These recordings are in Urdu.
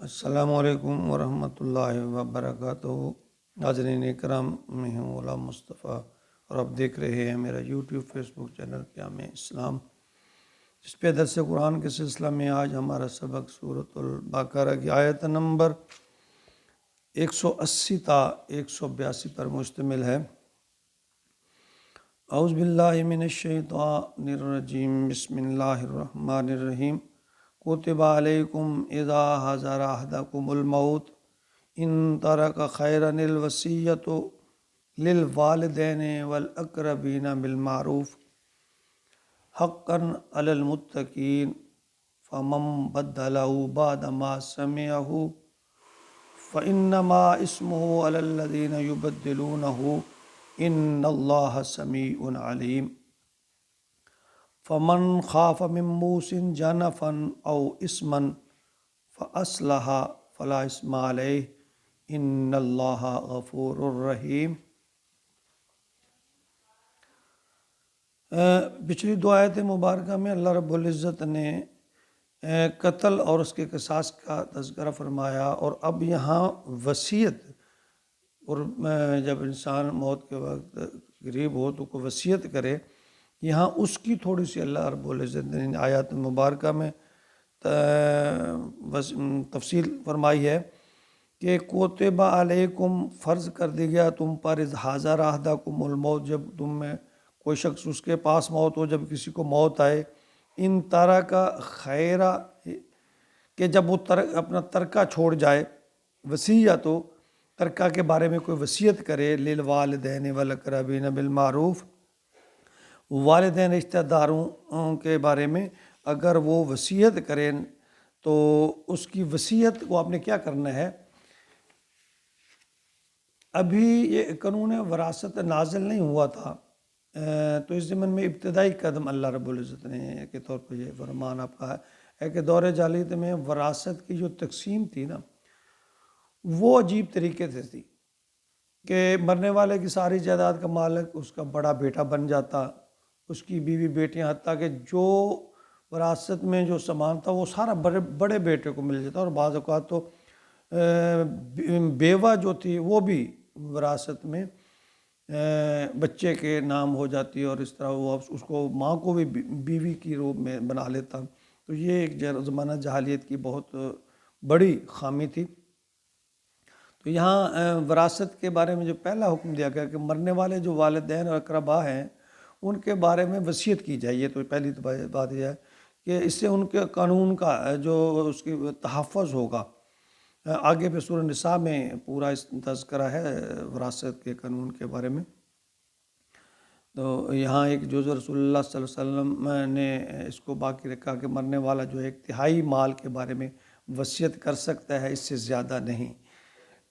السلام علیکم ورحمۃ اللہ وبرکاتہ۔ ناظرین اکرام، میں ہوں غلام مصطفیٰ اور آپ دیکھ رہے ہیں میرا یوٹیوب فیس بک چینل قیام اسلام، جس پہ درس قرآن کے سلسلہ میں آج ہمارا سبق سورۃ البقرہ کی آیت نمبر 180 تا 182 پر مشتمل ہے۔ اعوذ باللہ من الشیطان الرجیم، بسم اللہ الرحمن الرحیم۔ کتب علیکم اذا حضر احدکم الموت ان ترک خیرا الوصیۃ للوالدین والاقربین بالمعروف حقا علی المتقین فمن بدلہ بعد ما سمعہ فانما اسمہ علی الذین یبدلونہ ان اللہ سمیع علیم۔ فمن خاف من موص جنفا او اثما فاصلح فلا اثم علیہ ان اللہ غفور رحیم۔ پچھلی دو آیت مبارکہ میں اللہ رب العزت نے قتل اور اس کے قصاص کا تذکرہ فرمایا، اور اب یہاں وصیت، اور جب انسان موت کے وقت قریب ہو تو کوئی وصیت کرے، یہاں اس کی تھوڑی سی اللہ رب العزت نے آیات مبارکہ میں تفصیل فرمائی ہے کہ کوتب علیکم، فرض کر دی گیا تم پر، اذ حضر احدکم الموت، جب تم میں کوئی شخص اس کے پاس موت ہو، جب کسی کو موت آئے، ان ترک خیرا، کہ جب وہ اپنا ترکہ چھوڑ جائے، وصیت ہو، ترکہ کے بارے میں کوئی وصیت کرے، للوالدین والاقربین بالمعروف، والدین رشتہ داروں کے بارے میں اگر وہ وصیت کریں تو اس کی وصیت کو آپ نے کیا کرنا ہے۔ ابھی یہ قانون وراثت نازل نہیں ہوا تھا، تو اس ضمن میں ابتدائی قدم اللہ رب العزت نے کے طور پر یہ فرمان آپ کا ہے کہ دور جاہلیت میں وراثت کی جو تقسیم تھی نا، وہ عجیب طریقے سے تھی کہ مرنے والے کی ساری جائیداد کا مالک اس کا بڑا بیٹا بن جاتا، اس کی بیوی بیٹیاں، حتیٰ کہ جو وراثت میں جو سامان تھا وہ سارا بڑے بیٹے کو مل جاتا، اور بعض اوقات تو بیوہ جو تھی وہ بھی وراثت میں بچے کے نام ہو جاتی، اور اس طرح وہ اس کو ماں کو بھی بیوی کی روپ میں بنا لیتا۔ تو یہ ایک زمانہ جہالیت کی بہت بڑی خامی تھی۔ تو یہاں وراثت کے بارے میں جو پہلا حکم دیا گیا کہ مرنے والے جو والدین اور اقربا ہیں ان کے بارے میں وصیت کی جائے، تو پہلی بات یہ ہے کہ اس سے ان کے قانون کا جو اس کی تحفظ ہوگا۔ آگے پہ سورہ نساء میں پورا اس تذکرہ ہے وراثت کے قانون کے بارے میں۔ تو یہاں ایک جز رسول اللہ صلی اللہ علیہ وسلم نے اس کو باقی رکھا کہ مرنے والا جو ایک تہائی مال کے بارے میں وصیت کر سکتا ہے، اس سے زیادہ نہیں۔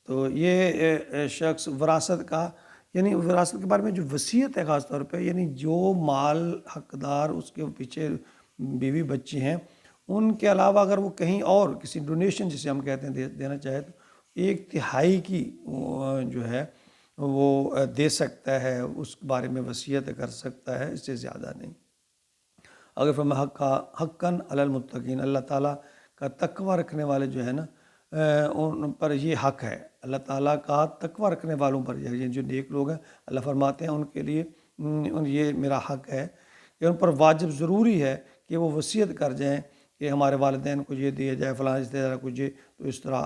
تو یہ شخص وراثت کا، یعنی وراثت کے بارے میں جو وصیت ہے خاص طور پہ، یعنی جو مال حقدار اس کے پیچھے بیوی بچے ہیں، ان کے علاوہ اگر وہ کہیں اور کسی ڈونیشن جسے ہم کہتے ہیں دینا چاہے تو 1/3 کی جو ہے وہ دے سکتا ہے، اس بارے میں وصیت کر سکتا ہے، اس سے زیادہ نہیں۔ اگر فرمایا حقاً علی المتقین، اللہ تعالیٰ کا تقوی رکھنے والے جو ہے نا، ان پر یہ حق ہے، اللہ تعالیٰ کا تقوی رکھنے والوں پر، یہ جو نیک لوگ ہیں، اللہ فرماتے ہیں ان کے لیے یہ میرا حق ہے کہ ان پر واجب ضروری ہے کہ وہ وصیت کر جائیں کہ ہمارے والدین کو یہ دیا جائے، فلاں رشتہ دار کو یہ، تو اس طرح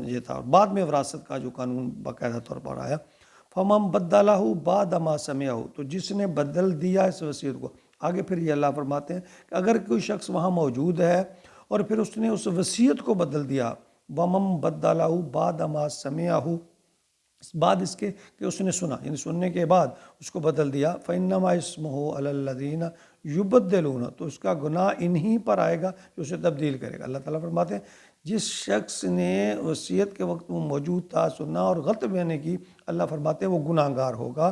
یہ تھا۔ بعد میں وراثت کا جو قانون باقاعدہ طور پر آیا، فَمَن بَدَّلَهُ بَعْدَ مَا سَمِعَهُ، تو جس نے بدل دیا اس وصیت کو۔ آگے پھر یہ اللہ فرماتے ہیں کہ اگر کوئی شخص وہاں موجود ہے اور پھر اس نے اس وصیت کو بدل دیا، وَمَن بَدَّلَهُ بَعْدَ مَا سَمِعَهُ، بعد اس کے کہ اس نے سنا، یعنی سننے کے بعد اس کو بدل دیا، فَإِنَّمَا اسْمُهُ عَلَى الَّذِينَ يُبَدِّلُونَ، تو اس کا گناہ انہی پر آئے گا جو اسے تبدیل کرے گا۔ اللہ تعالیٰ فرماتے ہیں جس شخص نے وصیت کے وقت وہ موجود تھا، سننا اور غلط بیانی کی، اللہ فرماتے ہیں وہ گناہ گار ہوگا۔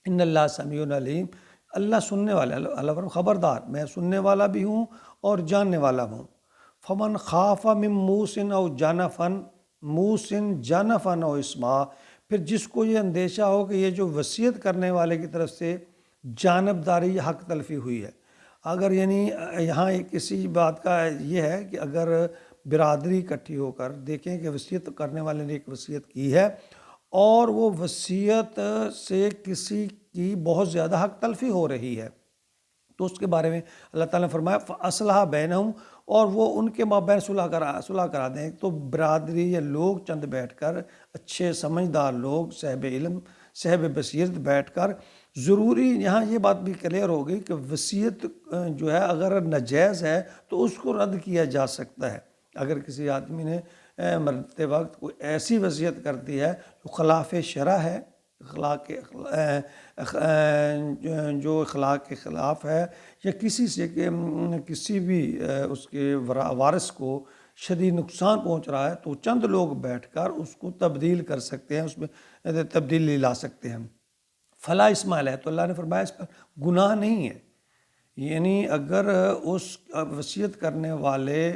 ان اللہ سمیع علیم، اللہ سننے والا، اللہ فرماتے خبردار میں سننے والا بھی ہوں اور جاننے والا ہوں۔ فمن خاف من موص او جنفا، موص جنفا او اسما، پھر جس کو یہ اندیشہ ہو کہ یہ جو وصیت کرنے والے کی طرف سے جانبداری یا حق تلفی ہوئی ہے، اگر یعنی یہاں کسی بات کا یہ ہے کہ اگر برادری اکٹھی ہو کر دیکھیں کہ وصیت کرنے والے نے ایک وصیت کی ہے اور وہ وصیت سے کسی کی بہت زیادہ حق تلفی ہو رہی ہے، تو اس کے بارے میں اللہ تعالیٰ نے فرمایا فَأَصْلَحَ بَيْنَهُمْ، اور وہ ان کے مابین صلح کرا دیں۔ تو برادری یا لوگ چند بیٹھ کر، اچھے سمجھدار لوگ، صاحب علم، صاحب بصیرت بیٹھ کر، ضروری یہاں یہ بات بھی کلیئر ہوگی کہ وصیت جو ہے اگر ناجائز ہے تو اس کو رد کیا جا سکتا ہے۔ اگر کسی آدمی نے مرتے وقت کوئی ایسی وصیت کر دی ہے جو خلاف شرع ہے، جو اخلاق کے خلاف ہے، یا کسی سے کسی بھی اس کے وارث کو شدید نقصان پہنچ رہا ہے، تو چند لوگ بیٹھ کر اس کو تبدیل کر سکتے ہیں، اس میں تبدیلی لا سکتے ہیں۔ فلا اسم علیہ، تو اللہ نے فرمایا اس پر گناہ نہیں ہے۔ یعنی اگر اس وصیت کرنے والے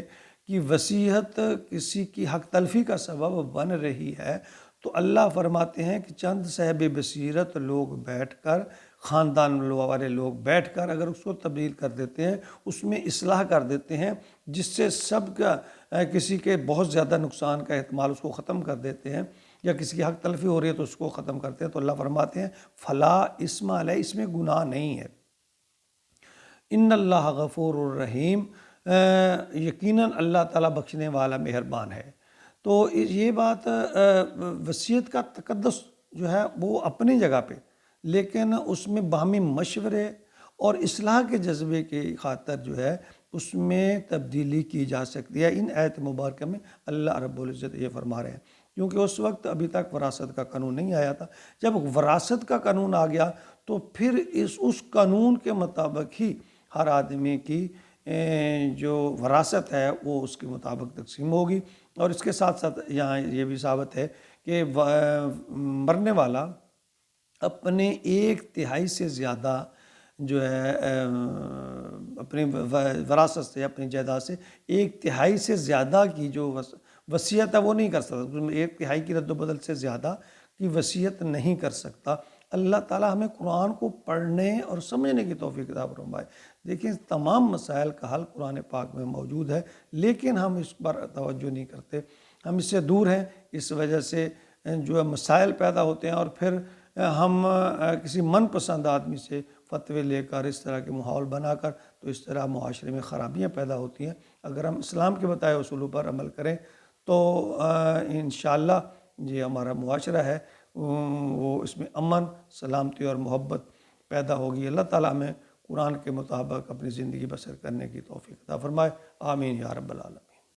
کی وصیت کسی کی حق تلفی کا سبب بن رہی ہے تو اللہ فرماتے ہیں کہ چند صاحب بصیرت لوگ بیٹھ کر، خاندان والے لوگ بیٹھ کر اگر اس کو تبدیل کر دیتے ہیں، اس میں اصلاح کر دیتے ہیں، جس سے سب کا کسی کے بہت زیادہ نقصان کا احتمال اس کو ختم کر دیتے ہیں، یا کسی کی حق تلفی ہو رہی ہے تو اس کو ختم کرتے ہیں، تو اللہ فرماتے ہیں فلا اسم علیہ، اس میں گناہ نہیں ہے۔ ان اللہ غفور الرحیم، یقیناً اللہ تعالیٰ بخشنے والا مہربان ہے۔ تو یہ بات وصیت کا تقدس جو ہے وہ اپنی جگہ پہ، لیکن اس میں باہمی مشورے اور اصلاح کے جذبے کی خاطر جو ہے اس میں تبدیلی کی جا سکتی ہے۔ ان آیت مبارکہ میں اللہ رب العزت یہ فرما رہے ہیں، کیونکہ اس وقت ابھی تک وراثت کا قانون نہیں آیا تھا۔ جب وراثت کا قانون آ گیا تو پھر اس قانون کے مطابق ہی ہر آدمی کی جو وراثت ہے وہ اس کے مطابق تقسیم ہوگی۔ اور اس کے ساتھ ساتھ یہاں یہ بھی ثابت ہے کہ مرنے والا اپنے 1/3 سے زیادہ جو ہے اپنی وراثت سے، اپنی جائیداد سے 1/3 سے زیادہ کی جو وصیت ہے وہ نہیں کر سکتا، 1/3 کی رد و بدل سے زیادہ کی وصیت نہیں کر سکتا۔ اللہ تعالیٰ ہمیں قرآن کو پڑھنے اور سمجھنے کی توفیق عطا فرمائے۔ دیکھیں تمام مسائل کا حل قرآن پاک میں موجود ہے، لیکن ہم اس پر توجہ نہیں کرتے، ہم اس سے دور ہیں۔ اس وجہ سے جو ہے مسائل پیدا ہوتے ہیں اور پھر ہم کسی من پسند آدمی سے فتوے لے کر اس طرح کے ماحول بنا کر، تو اس طرح معاشرے میں خرابیاں پیدا ہوتی ہیں۔ اگر ہم اسلام کے بتائے اصولوں پر عمل کریں تو انشاءاللہ یہ ہمارا معاشرہ ہے وہ اس میں امن، سلامتی اور محبت پیدا ہوگی۔ اللہ تعالیٰ ہمیں قرآن کے مطابق اپنی زندگی بسر کرنے کی توفیق عطا فرمائے، آمین یا رب العالمین۔